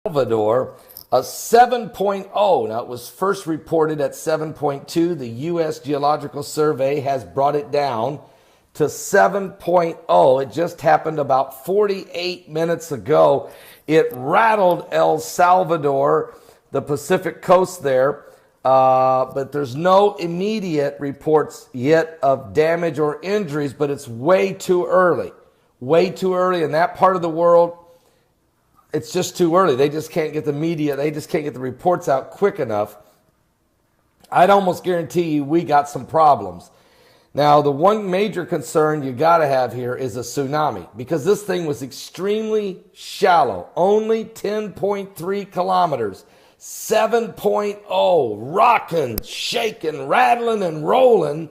Salvador, a 7.0. Now, it was first reported at 7.2. The U.S. Geological Survey has brought it down to 7.0. It just happened about 48 minutes ago. It rattled El Salvador, the Pacific coast there, but there's no immediate reports yet of damage or injuries, but it's way too early. Way too early in that part of the world. It's just too early. They just can't get the media, they just can't get the reports out quick enough. I'd almost guarantee you we got some problems. Now, the one major concern you got to have here is a tsunami, because this thing was extremely shallow, only 10.3 kilometers, 7.0, rocking, shaking, rattling, and rolling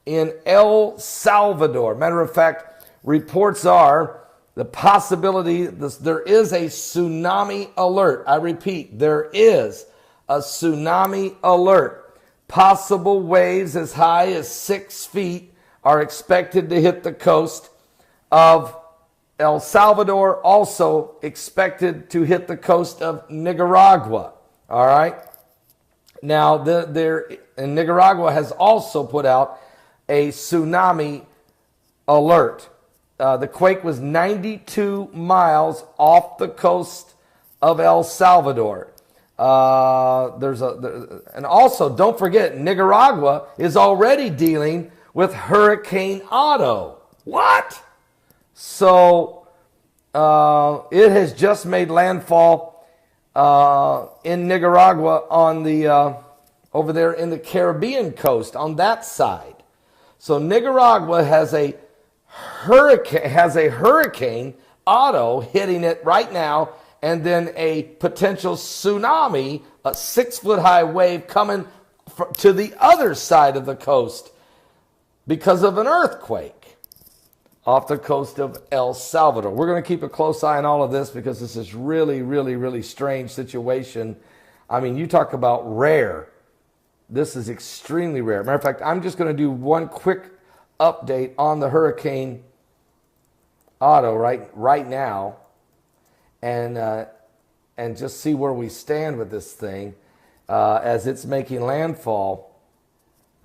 in El Salvador. Matter of fact, reports are the possibility, there is a tsunami alert. I repeat, there is a tsunami alert. Possible waves as high as 6 feet are expected to hit the coast of El Salvador, also expected to hit the coast of Nicaragua. All right. Now, and Nicaragua has also put out a tsunami alert. The quake was 92 miles off the coast of El Salvador. And also, don't forget, Nicaragua is already dealing with Hurricane Otto. What? So it has just made landfall in Nicaragua on the over there in the Caribbean coast on that side. So Nicaragua has a hurricane Otto hitting it right now, and then a potential tsunami, a 6-foot-high wave coming to the other side of the coast because of an earthquake off the coast of El Salvador. We're going to keep a close eye on all of this because this is really, really, really strange situation. I mean, you talk about rare. This is extremely rare. Matter of fact, I'm just going to do one quick update on the Hurricane Otto right now, and just see where we stand with this thing as it's making landfall.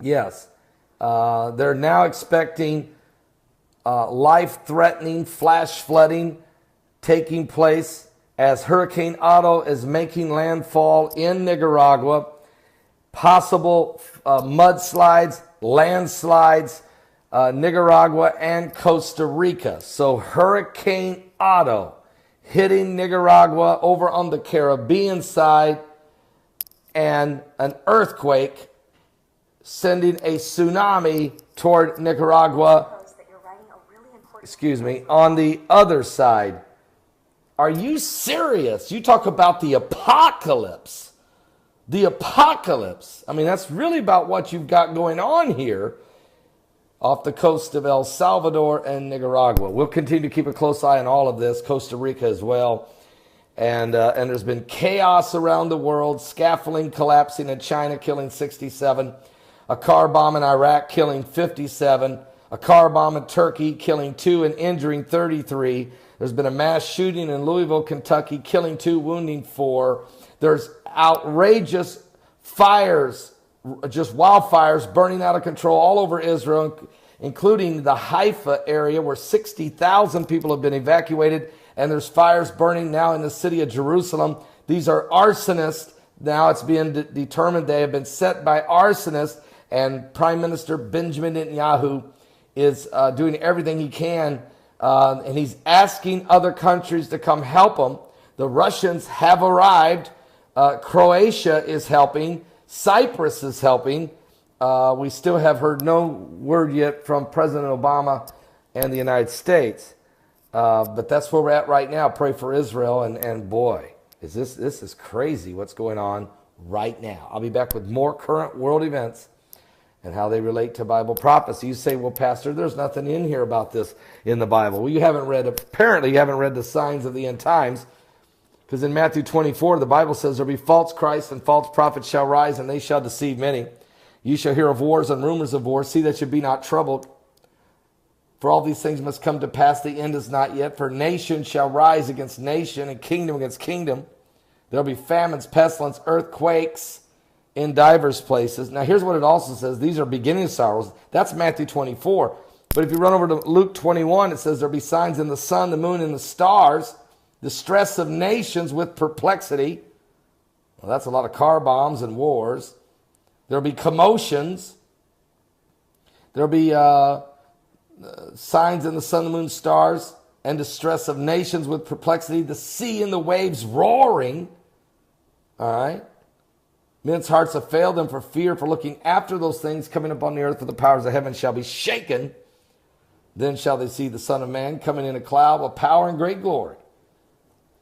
Yes, they're now expecting life-threatening flash flooding taking place as Hurricane Otto is making landfall in Nicaragua. Possible mudslides, landslides, Nicaragua and Costa Rica. So Hurricane Otto hitting Nicaragua over on the Caribbean side, and an earthquake sending a tsunami toward Nicaragua, on the other side. Are you serious? You talk about the apocalypse. The apocalypse. I mean, that's really about what you've got going on here off the coast of El Salvador and Nicaragua. We'll continue to keep a close eye on all of this, Costa Rica as well. And there's been chaos around the world, scaffolding collapsing in China, killing 67, a car bomb in Iraq, killing 57, a car bomb in Turkey, killing 2 and injuring 33. There's been a mass shooting in Louisville, Kentucky, killing 2, wounding 4. There's outrageous fires, just wildfires burning out of control all over Israel, including the Haifa area where 60,000 people have been evacuated, and there's fires burning now in the city of Jerusalem. These are arsonists. Now it's being determined they have been set by arsonists, and Prime Minister Benjamin Netanyahu is doing everything he can, and he's asking other countries to come help him. The Russians have arrived. Croatia is helping. Cyprus is helping. We still have heard no word yet from President Obama and the United States. But that's where we're at right now. Pray for Israel. And boy, this is crazy what's going on right now. I'll be back with more current world events and how they relate to Bible prophecy. You say, well, Pastor, there's nothing in here about this in the Bible. Well, apparently you haven't read the signs of the end times. Because in Matthew 24, the Bible says, there will be false Christs and false prophets shall rise, and they shall deceive many. You shall hear of wars and rumors of wars. See that you be not troubled. For all these things must come to pass. The end is not yet. For nation shall rise against nation, and kingdom against kingdom. There'll be famines, pestilence, earthquakes in divers places. Now, here's what it also says. These are beginning sorrows. That's Matthew 24. But if you run over to Luke 21, it says there'll be signs in the sun, the moon, and the stars, distress of nations with perplexity. Well, that's a lot of car bombs and wars. There'll be commotions. There'll be signs in the sun, the moon, stars, and distress of nations with perplexity, the sea and the waves roaring. All right. Men's hearts have failed them for fear, for looking after those things coming upon the earth, for the powers of heaven shall be shaken. Then shall they see the Son of Man coming in a cloud with power and great glory.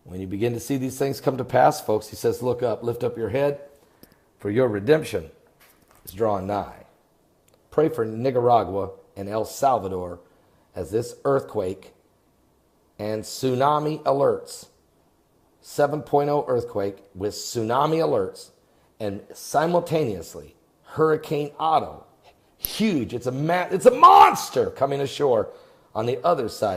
When you begin to see these things come to pass, folks, he says, look up, lift up your head, for your redemption is drawing nigh. Pray for Nicaragua and El Salvador as this earthquake and tsunami alerts, 7.0 earthquake with tsunami alerts, and simultaneously Hurricane Otto, huge, it's a monster coming ashore on the other side.